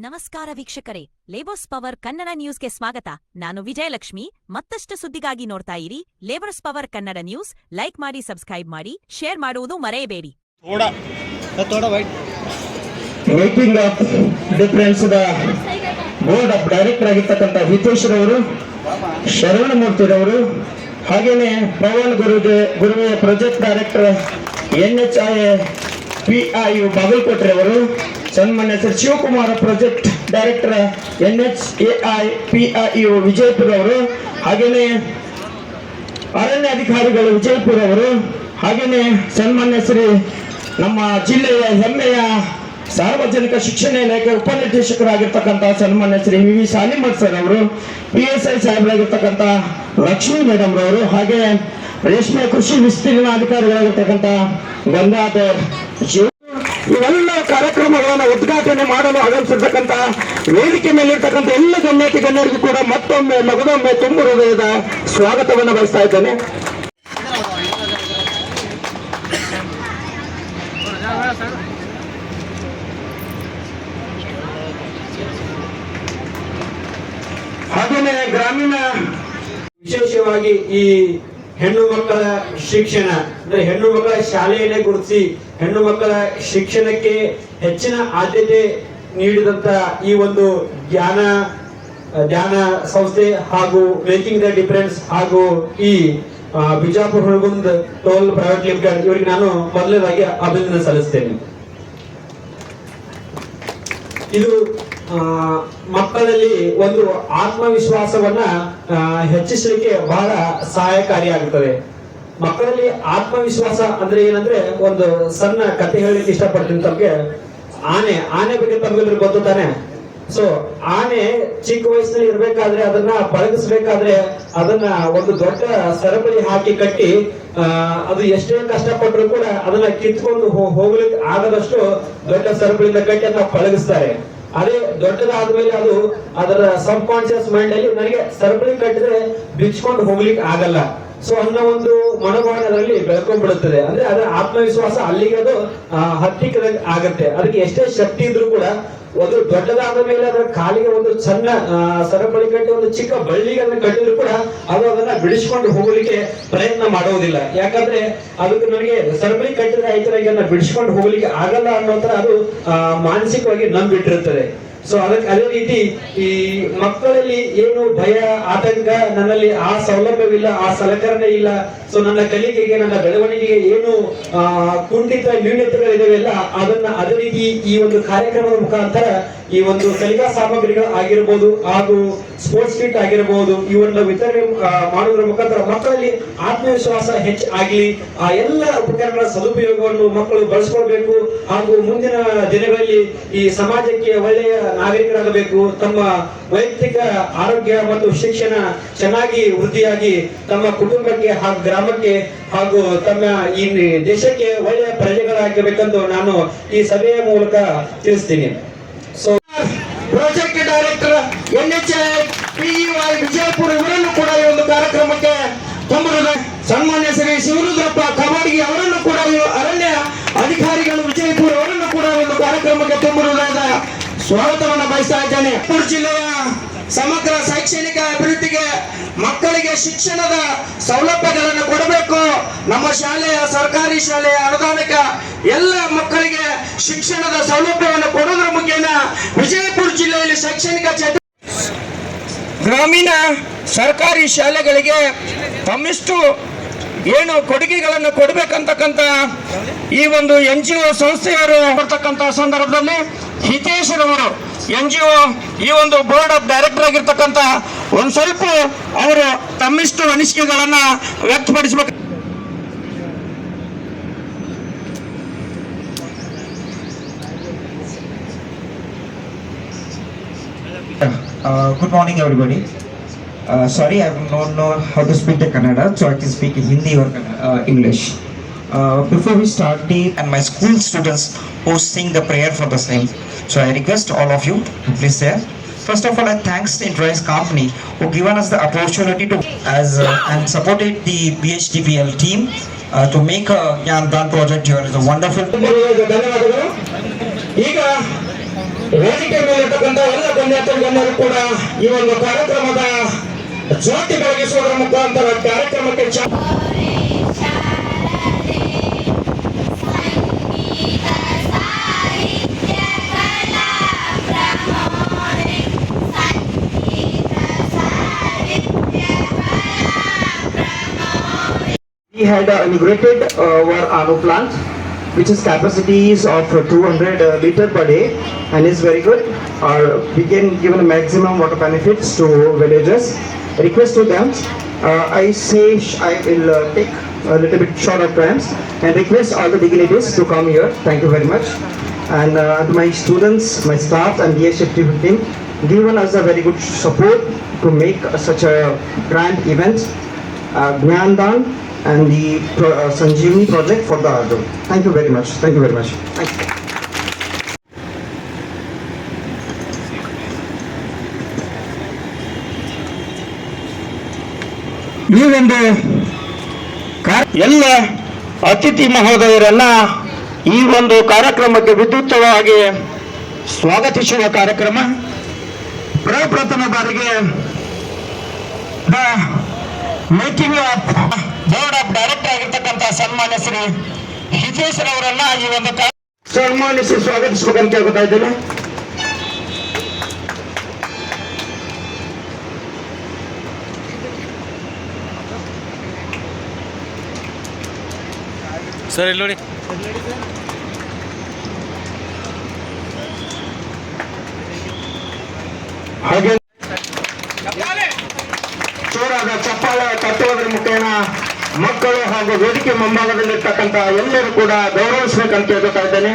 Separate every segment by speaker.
Speaker 1: ನಮಸ್ಕಾರ ವೀಕ್ಷಕರೇ, labours power Kannada ನ್ಯೂಸ್ಗೆ ಸ್ವಾಗತ. ನಾನು ವಿಜಯಲಕ್ಷ್ಮಿ. ಮತ್ತಷ್ಟು ಸುದ್ದಿಗಾಗಿ ನೋಡ್ತಾ ಇರಿ labours power Kannada news. Like ಮಾಡಿ, ಸಬ್ಸ್ಕ್ರೈಬ್ ಮಾಡಿ, ಶೇರ್ ಮಾಡುವುದು ಮರೆಯಬೇಡಿ.
Speaker 2: Making of difference board of director ಆಗಿರ್ತಕ್ಕಂಥ ಹಿತೇಶ್ ರವರು, ಶರವಣಮೂರ್ತಿರವರು, ಹಾಗೇನೆ Pavan Guruve project director NHI PIU ಬಾಗಲಕೋಟೆಯವರು, ಸನ್ಮಾನ್ಯ Shri Shivakumara project director NHAI PIU Vijayapura ಅವರು, ಹಾಗೇನೆ ಅರಣ್ಯಾಧಿಕಾರಿಗಳು ವಿಜಯಪುರ ಅವರು, ಹಾಗೇನೆ ಸನ್ಮಾನ್ಯ ಶ್ರೀ ನಮ್ಮ ಜಿಲ್ಲೆಯ ಹೆಮ್ಮೆಯ ಸಾರ್ವಜನಿಕ ಶಿಕ್ಷಣ ಇಲಾಖೆ ಉಪನಿರ್ದೇಶಕರಾಗಿರ್ತಕ್ಕಂಥ ಸನ್ಮಾನ್ಯ ಶ್ರೀ ವಿ ಸಾಲಿಮಠ್ ಸರ್ ಅವರು, PSI ಸಾಹೇಬರಾಗಿರ್ತಕ್ಕಂಥ ಲಕ್ಷ್ಮೀ ಮೇಡಮ್ ರವರು, ಹಾಗೆ ರೇಷ್ಮೆ ಕೃಷಿ ವಿಸ್ತೀರ್ಣ ಅಧಿಕಾರಿಗಳಾಗಿರ್ತಕ್ಕಂಥ ಗಂಗಾಧರ್ ಇವೆಲ್ಲ ಕಾರ್ಯಕ್ರಮಗಳನ್ನು ಉದ್ಘಾಟನೆ ಮಾಡಲು ಆಗಮಿಸಿರ್ತಕ್ಕಂಥ ವೇದಿಕೆ ಮೇಲಿರ್ತಕ್ಕಂಥ ಎಲ್ಲ ಗಣ್ಯರಿಗೂ ಕೂಡ ಮತ್ತೊಮ್ಮೆ ಮಗದೊಮ್ಮೆ ತುಂಬ ಹೃದಯದ ಸ್ವಾಗತವನ್ನು ಬಯಸ್ತಾ ಇದ್ದೇನೆ. ಹಾಗೆಯೇ ಗ್ರಾಮೀಣ ವಿಶೇಷವಾಗಿ ಈ ಹೆಣ್ಣು ಮಕ್ಕಳ ಶಿಕ್ಷಣ ಅಂದ್ರೆ ಹೆಣ್ಣು ಮಕ್ಕಳ ಶಾಲೆಯನ್ನೇ ಗುರುತಿಸಿ ಹೆಣ್ಣು ಮಕ್ಕಳ ಶಿಕ್ಷಣಕ್ಕೆ ಹೆಚ್ಚಿನ ಆದ್ಯತೆ ನೀಡಿದಂತ ಈ ಒಂದು ಧ್ಯಾನ ಸಂಸ್ಥೆ ಹಾಗೂ ಮೇಕಿಂಗ್ ದ ಡಿಫರೆನ್ಸ್ ಹಾಗೂ ಈ ಬಿಜಾಪುರ ಹುಳಗುಂದ್ ಟೋಲ್ ಪ್ರೈವೇಟ್ ಲಿಮಿಟೆಡ್ ಇವರಿಗೆ ನಾನು ಮೊದಲನೇದಾಗಿ ಅಭಿನಂದನೆ ಸಲ್ಲಿಸ್ತೇನೆ. ಇದು ಮಕ್ಕಳಲ್ಲಿ ಒಂದು ಆತ್ಮವಿಶ್ವಾಸವನ್ನ ಹೆಚ್ಚಿಸಲಿಕ್ಕೆ ಬಹಳ ಸಹಾಯಕಾರಿಯಾಗುತ್ತದೆ. ಮಕ್ಕಳಲ್ಲಿ ಆತ್ಮವಿಶ್ವಾಸ ಅಂದ್ರೆ ಏನಂದ್ರೆ, ಒಂದು ಸಣ್ಣ ಕತೆ ಹೇಳಲಿಕ್ಕೆ ಇಷ್ಟಪಡ್ತೀನಿ ತಮಗೆ. ಆನೆ ಬಗ್ಗೆ ತಮಗೆಲ್ಲರೂ ಗೊತ್ತು ತಾನೆ. ಸೊ ಆನೆ ಚಿಕ್ಕ ವಯಸ್ಸಿನಲ್ಲಿ ಇರ್ಬೇಕಾದ್ರೆ ಅದನ್ನ ಪಳಗಿಸ್ಬೇಕಾದ್ರೆ ಅದನ್ನ ಒಂದು ದೊಡ್ಡ ಸರಪಳಿ ಹಾಕಿ ಕಟ್ಟಿ ಅದು ಎಷ್ಟೇ ಕಷ್ಟಪಟ್ಟರು ಕೂಡ ಅದನ್ನ ಕಿತ್ಕೊಂಡು ಹೋಗ್ಲಿಕ್ಕೆ ಆಗದಷ್ಟು ದೊಡ್ಡ ಸರಪಳಿಯಿಂದ ಕಟ್ಟಿ ಅದನ್ನ ಪಳಗಿಸ್ತಾರೆ. ಅದೇ ದೊಡ್ಡದಾದ್ಮೇಲೆ ಅದು ಅದರ ಸಬ್ ಕಾನ್ಶಿಯಸ್ ಮೈಂಡ್ ಅಲ್ಲಿ ನನಗೆ ಸರಪಳಿ ಕಟ್ಟಿದ್ರೆ ಬಿಚ್ಕೊಂಡು ಹೋಗ್ಲಿಕ್ಕೆ ಆಗಲ್ಲ, ಸೊ ಅನ್ನೋ ಒಂದು ಮನೋಭಾವ ಅದರಲ್ಲಿ ಬೆಳ್ಕೊಂಡ್ಬಿಡುತ್ತದೆ. ಅಂದ್ರೆ ಅದರ ಆತ್ಮವಿಶ್ವಾಸ ಅಲ್ಲಿಗೆ ಅದು ಹತ್ತಿಕ್ಕದಾಗ ಆಗತ್ತೆ. ಅದಕ್ಕೆ ಎಷ್ಟೇ ಶಕ್ತಿ ಇದ್ರೂ ಕೂಡ ಒಂದು ದೊಡ್ಡದಾದ ಮೇಲೆ ಅದರ ಕಾಲಿಗೆ ಒಂದು ಸಣ್ಣ ಸರಪಳಿ ಕಟ್ಟಿ ಒಂದು ಚಿಕ್ಕ ಬಳ್ಳಿಗೆ ಅದನ್ನ ಕಟ್ಟಿದ್ರು ಕೂಡ ಅದು ಅದನ್ನ ಬಿಡಿಸ್ಕೊಂಡು ಹೋಗ್ಲಿಕ್ಕೆ ಪ್ರಯತ್ನ ಮಾಡುವುದಿಲ್ಲ. ಯಾಕಂದ್ರೆ ಅದಕ್ಕೆ ನನಗೆ ಸರಪಳಿ ಕಟ್ಟಿದ್ರೆ ಆಯ್ತು, ಅದನ್ನ ಬಿಡಿಸ್ಕೊಂಡು ಹೋಗ್ಲಿಕ್ಕೆ ಆಗಲ್ಲ ಅನ್ನೋತರ ಅದು ಮಾನಸಿಕವಾಗಿ ನಂಬಿಟ್ಟಿರುತ್ತದೆ. ಸೊ ಅದಕ್ಕೆ ಅದೇ ರೀತಿ ಈ ಮಕ್ಕಳಲ್ಲಿ ಏನು ಭಯ, ಆತಂಕ, ನನ್ನಲ್ಲಿ ಆ ಸೌಲಭ್ಯವಿಲ್ಲ, ಆ ಸಲಕರಣೆ ಇಲ್ಲ, ಸೊ ನನ್ನ ಕಲಿಕೆಗೆ ನನ್ನ ಬೆಳವಣಿಗೆಗೆ ಏನು ಕುಂಠಿತ ನ್ಯೂನತೆಗಳಿದಾವೆಲ್ಲ ಅದನ್ನ ಅದೇ ರೀತಿ ಈ ಒಂದು ಕಾರ್ಯಕ್ರಮದ ಮುಖಾಂತರ ಈ ಒಂದು ಕಲಿಕಾ ಸಾಮಗ್ರಿಗಳು ಆಗಿರ್ಬೋದು ಹಾಗೂ ಸ್ಪೋರ್ಟ್ಸ್ ಕಿಟ್ ಆಗಿರಬಹುದು ಇವನ್ನ ವಿತರಣೆ ಮಾಡೋದ್ರ ಮುಖಾಂತರ ಮಕ್ಕಳಲ್ಲಿ ಆತ್ಮವಿಶ್ವಾಸ ಹೆಚ್ಚಾಗ್ಲಿ, ಆ ಎಲ್ಲ ಉಪಕರಣಗಳ ಸದುಪಯೋಗವನ್ನು ಮಕ್ಕಳು ಬಳಸ್ಕೊಳ್ಬೇಕು ಹಾಗೂ ಮುಂದಿನ ದಿನಗಳಲ್ಲಿ ಈ ಸಮಾಜಕ್ಕೆ ಒಳ್ಳೆಯ ನಾಗರಿಕರಾಗಬೇಕು, ತಮ್ಮ ವೈಯಕ್ತಿಕ ಆರೋಗ್ಯ ಮತ್ತು ಶಿಕ್ಷಣ ಚೆನ್ನಾಗಿ ವೃದ್ಧಿಯಾಗಿ ತಮ್ಮ ಕುಟುಂಬಕ್ಕೆ ಹಾಗೂ ಗ್ರಾಮಕ್ಕೆ ಹಾಗೂ ತಮ್ಮ ಈ ದೇಶಕ್ಕೆ ಒಳ್ಳೆಯ ಪ್ರಜೆಗಳಾಗಬೇಕೆಂದು ನಾನು ಈ ಸಭೆಯ ಮೂಲಕ ತಿಳಿಸ್ತೀನಿ. So project director NHI PIU Vijayapura ಇವರನ್ನು ಕೂಡ ಈ ಒಂದು ಕಾರ್ಯಕ್ರಮಕ್ಕೆ ಸನ್ಮಾನ್ಯ ಶ್ರೀ ಶಿವರುದ್ರಪ್ಪ ಕಬಡ್ಗಿ ಅವರನ್ನು ಕೂಡ ಅರಣ್ಯ ಅಧಿಕಾರಿಗಳು ವಿಜಯಪುರ ಅವರನ್ನು ಕೂಡ ಒಂದು ಕಾರ್ಯಕ್ರಮಕ್ಕೆ ತುಂಬುವುದಾದ ಸ್ವಾಗತವನ್ನು ಬಯಸ್ತಾ ಇದ್ದೇನೆ. ಜಿಲ್ಲೆಯ ಸಮಗ್ರ ಶೈಕ್ಷಣಿಕ ಅಭಿವೃದ್ಧಿಗೆ ಮಕ್ಕಳಿಗೆ ಶಿಕ್ಷಣದ ಸೌಲಭ್ಯಗಳನ್ನು ಕೊಡಬೇಕು. ನಮ್ಮ ಶಾಲೆಯ ಸರ್ಕಾರಿ ಶಾಲೆಯ ಅನುದಾನಿಕ ಎಲ್ಲ ಮಕ್ಕಳಿಗೆ ಶಿಕ್ಷಣದ ಸೌಲಭ್ಯವನ್ನು ಕೊಡುವುದರ ಮುಖೇನ ವಿಜಯಪುರ ಜಿಲ್ಲೆಯಲ್ಲಿ ಶೈಕ್ಷಣಿಕ ಗ್ರಾಮೀಣ ಸರ್ಕಾರಿ ಶಾಲೆಗಳಿಗೆ ತಮ್ಮಿಷ್ಟು ಏನು ಕೊಡುಗೆಗಳನ್ನು ಕೊಡಬೇಕಂತಕ್ಕಂಥ ಈ ಒಂದು NGO ಸಂಸ್ಥೆಯವರು ಬರ್ತಕ್ಕಂಥ ಸಂದರ್ಭದಲ್ಲಿ ಹಿತೇಶ್ ರವರು NGO ಈ ಒಂದು ಬೋರ್ಡ್ ಆಫ್ ಡೈರೆಕ್ಟರ್ ಆಗಿರ್ತಕ್ಕಂಥ ಒಂದು ಸ್ವಲ್ಪ ಅವರು ತಮ್ಮಿಷ್ಟು ಅನಿಸಿಕೆಗಳನ್ನ ವ್ಯಕ್ತಪಡಿಸಬೇಕು.
Speaker 3: Good morning, everybody. Sorry, I don't know how to speak the Kannada, so I can speak Hindi or English. Before we start, and my school students who sing the prayer for the same, so I request all of you to please say. First of all, I thanks the Enterprise company who given us the opportunity to and supported the BHDPL team to make a Yandan project here. Is a wonderful.
Speaker 2: ಈಗ ವೇದಿಕೆ ಮೇಲೆ ಇರತಕ್ಕಂತ
Speaker 4: ಎಲ್ಲರೂ ಕೂಡ ಈ ಒಂದು ಕಾರ್ಯಕ್ರಮದ ಜ್ಯೋತಿ ಬೆಳಗಿಸುವುದರ ಮುಖಾಂತರ ಕಾರ್ಯಕ್ರಮಕ್ಕೆ
Speaker 2: We had inaugurated our RO plant, which is capacities of 200 liter per day, and is very good. We can give a maximum water benefits to villagers. Request to them. I say I will take a little bit short of times and request all the dignitaries to come here. Thank you very much. And to my students, my staff, and DSF team, given us a very good support to make such a grand event. Gyandan and the Sanjeevani project for the RO. Thank you very much. Thank you very much. Thank you.
Speaker 4: ಈ ಒಂದು ಎಲ್ಲ ಅತಿಥಿ ಮಹೋದಯರನ್ನ ಈ ಒಂದು ಕಾರ್ಯಕ್ರಮಕ್ಕೆ ವಿದ್ಯುಕ್ತವಾಗಿ ಸ್ವಾಗತಿಸುವ ಕಾರ್ಯಕ್ರಮ. ಪ್ರಪ್ರಥಮ ಬಾರಿಗೆ making of board of director ಆಗಿರ್ತಕ್ಕಂಥ ಸನ್ಮಾನ್ಯ ಶ್ರೀ ಹಿತೇಶ್ ಅವರನ್ನ ಈ ಒಂದು ಸನ್ಮಾನಿಸಿ ಸ್ವಾಗತಿಸಬೇಕಂತ ಕೇಳ್ಕೊತಾ ಇದ್ದೇನೆ.
Speaker 5: ಸರ್ ಇಲ್ಲಿ ನೋಡಿ.
Speaker 4: ಹಾಗೆ ಜೋರಾದ ಚಪ್ಪಾಳೆ ತಟ್ಟುವುದರ ಮುಖೇನ ಮಕ್ಕಳು ಹಾಗೂ ವೇದಿಕೆ ಮುಂಭಾಗದಲ್ಲಿರ್ತಕ್ಕಂಥ ಎಲ್ಲರೂ ಕೂಡ ಗೌರವಿಸಬೇಕಂತ ಕೇಳ್ಕೊತಾ ಇದ್ದೇನೆ.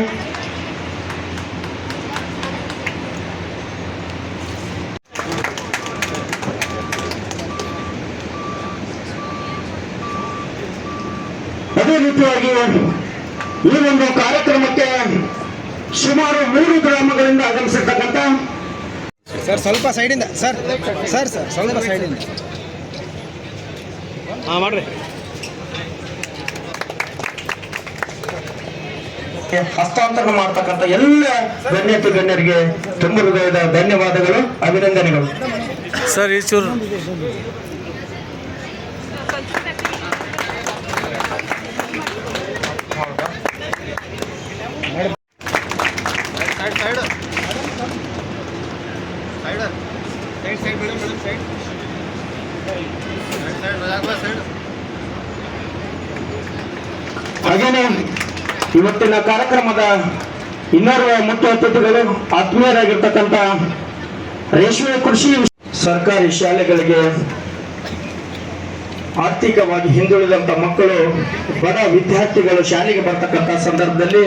Speaker 4: ಅದೇ ರೀತಿಯಾಗಿ ಈ ಒಂದು ಕಾರ್ಯಕ್ರಮಕ್ಕೆ ಸುಮಾರು 3 ಗ್ರಾಮಗಳಿಂದ ಆಗಮಿಸಿರ್ತಕ್ಕಂಥ
Speaker 6: ಸರ್ ಸ್ವಲ್ಪ ಸೈಡಿಂದ ಸರ್ ಸರ್ ಸರ್ ಸ್ವಲ್ಪ ಸೈಡಿಂದ
Speaker 5: ಮಾಡ್ರಿ.
Speaker 4: ಹಸ್ತಾಂತರ ಮಾಡ್ತಕ್ಕಂಥ ಎಲ್ಲ ಗಣ್ಯರಿಗೆ ತುಂಬ ಹೃದಯದ ಧನ್ಯವಾದಗಳು, ಅಭಿನಂದನೆಗಳು.
Speaker 5: ಸರ್ ಈ ಚೂರು
Speaker 4: ಹಾಗೇನೆ ಇವತ್ತಿನ ಕಾರ್ಯಕ್ರಮದ ಇನ್ನೋರ್ವ ಮುಖ್ಯ ಅತಿಥಿಗಳು ಆತ್ಮೀಯರಾಗಿರ್ತಕ್ಕಂಥ ರೇಷ್ಮೆ ಕೃಷಿ ಸರ್ಕಾರಿ ಶಾಲೆಗಳಿಗೆ ಆರ್ಥಿಕವಾಗಿ ಹಿಂದುಳಿದಂತ ಮಕ್ಕಳು, ಬಡ ವಿದ್ಯಾರ್ಥಿಗಳು ಶಾಲೆಗೆ ಬರ್ತಕ್ಕಂಥ ಸಂದರ್ಭದಲ್ಲಿ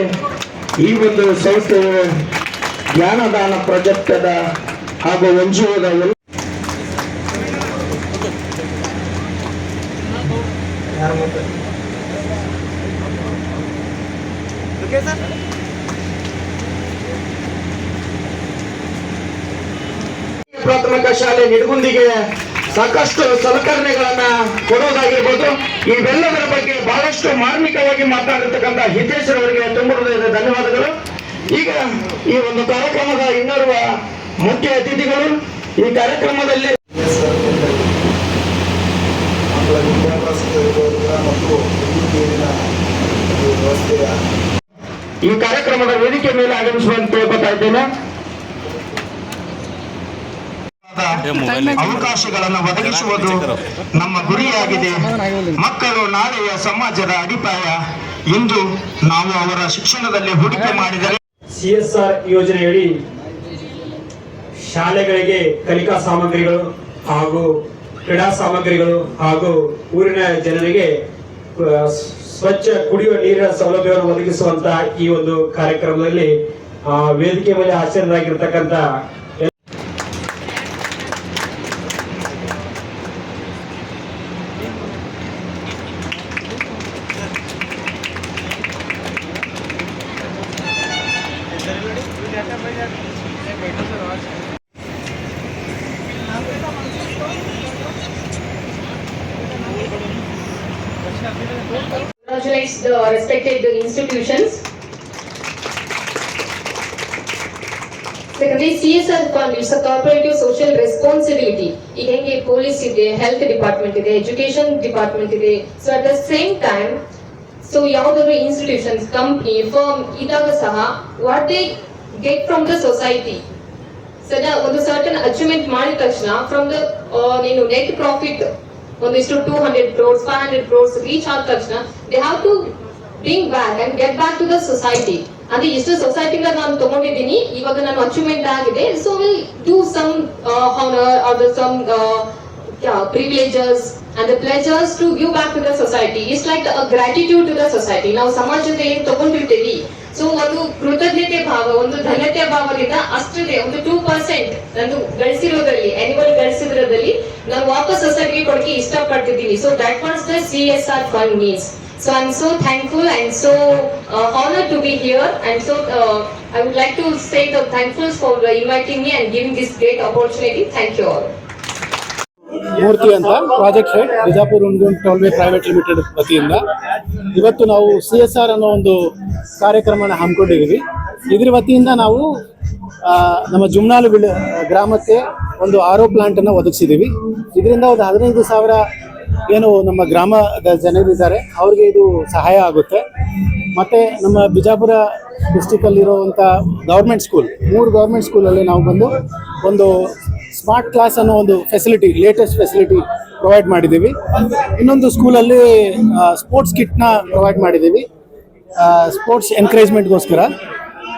Speaker 4: ಈ ಒಂದು ಸಂಸ್ಥೆಯು ಜ್ಞಾನದಾನ ಪ್ರಾಜೆಕ್ಟದ ಹಾಗೂ NGOದ ಪ್ರಾಥಮಿಕ ಶಾಲೆ ನಿಡಗುಂದಿಗೆ ಸಾಕಷ್ಟು ಸಲಕರಣೆಗಳನ್ನ ಕೊಡೋದಾಗಿರ್ಬೋದು. ಇವೆಲ್ಲದರ ಬಗ್ಗೆ ಬಹಳಷ್ಟು ಮಾರ್ಮಿಕವಾಗಿ ಮಾತಾಡಿರ್ತಕ್ಕಂಥ ಹಿತೇಶ್ ಅವರಿಗೆ ತುಂಬ ಹೃದಯದ ಧನ್ಯವಾದಗಳು. ಈಗ ಈ ಒಂದು ಕಾರ್ಯಕ್ರಮದ ಇನ್ನೋರ್ವ ಮುಖ್ಯ ಅತಿಥಿಗಳು ಈ ಕಾರ್ಯಕ್ರಮದಲ್ಲಿ ಈ ಕಾರ್ಯಕ್ರಮದ ವೇದಿಕೆ ಮೇಲೆ ಆಗಮಿಸುವಂತೆ ಕೇಳ್ಕೊತಾ ಇದ್ದೇನೆ. ಅವಕಾಶಗಳನ್ನು ಒದಗಿಸುವುದು ನಮ್ಮ ಗುರಿಯಾಗಿದೆ. ಮಕ್ಕಳು ನಾಳೆಯ ಸಮಾಜದ ಅಡಿಪಾಯ. ಇಂದು ನಾವು ಅವರ ಶಿಕ್ಷಣದಲ್ಲಿ ಹೂಡಿಕೆ ಮಾಡಿದರೆ
Speaker 2: CSR ಯೋಜನೆಯಡಿ ಶಾಲೆಗಳಿಗೆ ಕಲಿಕಾ ಸಾಮಗ್ರಿಗಳು ಹಾಗೂ ಕ್ರೀಡಾ ಸಾಮಗ್ರಿಗಳು ಹಾಗೂ ಊರಿನ ಜನರಿಗೆ ಸ್ವಚ್ಛ ಕುಡಿಯುವ ನೀರಿನ ಸೌಲಭ್ಯವನ್ನು ಒದಗಿಸುವಂತಹ ಈ ಒಂದು ಕಾರ್ಯಕ್ರಮದಲ್ಲಿ ವೇದಿಕೆ ಮೇಲೆ ಹಾಜರಾಗಿರ್ತಕ್ಕಂಥ
Speaker 7: Congratulates the respected institutions. Second ಅದೇ CSR fund it's a corporative social responsibility. ಈಗ ಹೆಂಗೆ ಪೊಲೀಸ್ ಇದೆ, ಹೆಲ್ತ್ ಡಿಪಾರ್ಟ್ಮೆಂಟ್ ಇದೆ, ಎಜುಕೇಶನ್ ಡಿಪಾರ್ಟ್ಮೆಂಟ್ ಇದೆ. So at the same time so ಯಾವ್ದಾದ್ರು ಇನ್ಸ್ಟಿಟ್ಯೂಷನ್ಸ್, ಕಂಪ್ನಿ, ಫರ್ಮ್ ಇದಾಗ ಸಹ what they get from the society, ಸದಾ ಒಂದು ಸರ್ಟನ್ ಅಚೀವ್ಮೆಂಟ್ ಮಾಡಿದ ತಕ್ಷಣ ಫ್ರಮ್ ದ ನೀನು ನೆಟ್ ಪ್ರಾಫಿಟ್ ಒಂದಿಷ್ಟು 200 crores 500 crores ರೀಚ್ ಆದ ತಕ್ಷಣ they have to bring back and get back to the society. ಅಂದ್ರೆ ಎಷ್ಟು ಸೊಸೈಟಿಂದ ನಾನು ತಗೊಂಡಿದ್ದೀನಿ, ಇವಾಗ ನಾನು ಅಚೀವ್ಮೆಂಟ್ ಆಗಿದೆ, so will do some honour or some privileges and the pleasures to give back to the society. It's like a gratitude to the society. ನಾವು ಸಮಾಜದ ಏನ್ ತಗೊಂಡಿರ್ತೀವಿ, ಸೊ ಒಂದು ಕೃತಜ್ಞತೆ ಭಾವ, ಒಂದು ಧನ್ಯತೆ ಭಾವದಿಂದ ಅಷ್ಟಿದೆ, ಒಂದು 2% ನಂದು ಗಳಿಸಿರೋದ್ರಲ್ಲಿ, ಆನ್ಯುವಲ್ ಗಳಿಸಿರೋದ್ರಲ್ಲಿ ನಾನು ವಾಪಸ್ ಸೊಸೈಟಿಗೆ ಕೊಡಕ್ಕೆ ಇಷ್ಟಪಡ್ತಿದ್ದೀನಿ. So that was the CSR fund means. So I'm so thankful and so honored to be here, and so I would like to say the thankfuls for inviting me and giving this great opportunity. Thank you all.
Speaker 8: Murthy ಅಂತ project head Bijapur Hungund tollway private limited ವತಿಯಿಂದ ಇವತ್ತು ನಾವು CSR ಅನ್ನೋ ಒಂದು ಕಾರ್ಯಕ್ರಮನ ಹಮ್ಮಿಕೊಂಡಿದ್ದೀವಿ. ಇದ್ರ ವತಿಯಿಂದ ನಾವು ನಮ್ಮ ಜುಮ್ನಾಲು ಗ್ರಾಮಕ್ಕೆ ಒಂದು RO ಪ್ಲಾಂಟನ್ನು ಒದಗಿಸಿದ್ದೀವಿ. ಇದರಿಂದ ಒಂದು 15,000 ಏನು ನಮ್ಮ ಗ್ರಾಮದ ಜನರಿದ್ದಾರೆ ಅವ್ರಿಗೆ ಇದು ಸಹಾಯ ಆಗುತ್ತೆ. ಮತ್ತು ನಮ್ಮ ಬಿಜಾಪುರ ಡಿಸ್ಟಿಕಲ್ಲಿರುವಂಥ ಗೌರ್ಮೆಂಟ್ ಸ್ಕೂಲ್, 3 ಗೌರ್ಮೆಂಟ್ ಸ್ಕೂಲಲ್ಲಿ ನಾವು ಬಂದು ಒಂದು ಸ್ಮಾರ್ಟ್ ಕ್ಲಾಸ್ ಅನ್ನೋ ಒಂದು ಫೆಸಿಲಿಟಿ, ಲೇಟೆಸ್ಟ್ ಫೆಸಿಲಿಟಿ ಪ್ರೊವೈಡ್ ಮಾಡಿದ್ದೀವಿ. ಇನ್ನೊಂದು ಸ್ಕೂಲಲ್ಲಿ ಸ್ಪೋರ್ಟ್ಸ್ ಕಿಟ್ನ ಪ್ರೊವೈಡ್ ಮಾಡಿದ್ದೀವಿ ಸ್ಪೋರ್ಟ್ಸ್ ಎನ್ಕರೇಜ್ಮೆಂಟ್ಗೋಸ್ಕರ.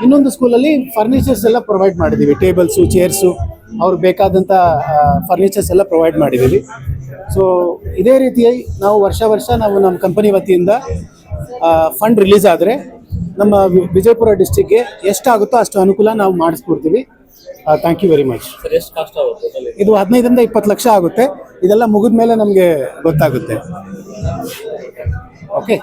Speaker 8: ಇನ್ನೊಂದು ಸ್ಕೂಲಲ್ಲಿ ಫರ್ನಿಚರ್ಸ್ ಎಲ್ಲ ಪ್ರೊವೈಡ್ ಮಾಡಿದ್ದೀವಿ, ಟೇಬಲ್ಸು, ಚೇರ್ಸು, ಅವ್ರಿಗೆ ಬೇಕಾದಂಥ ಫರ್ನಿಚರ್ಸ್ ಎಲ್ಲ ಪ್ರೊವೈಡ್ ಮಾಡಿದ್ದೀವಿ. ಸೊ ಇದೇ ರೀತಿಯಾಗಿ ನಾವು ವರ್ಷ ನಾವು ನಮ್ಮ ಕಂಪನಿ ವತಿಯಿಂದ ಫಂಡ್ ರಿಲೀಸ್ ಆದರೆ ನಮ್ಮ ವಿಜಯಪುರ ಡಿಸ್ಟಿಕ್ಗೆ ಎಷ್ಟಾಗುತ್ತೋ ಅಷ್ಟು ಅನುಕೂಲ ನಾವು ಮಾಡಿಸ್ಕೊಡ್ತೀವಿ. Thank you very much. ಇದು 15ರಿಂದ 20 ಲಕ್ಷ ಆಗುತ್ತೆ. ಇದೆಲ್ಲ ಮುಗಿದ ಮೇಲೆ ನಮಗೆ ಗೊತ್ತಾಗುತ್ತೆ. ಓಕೆ.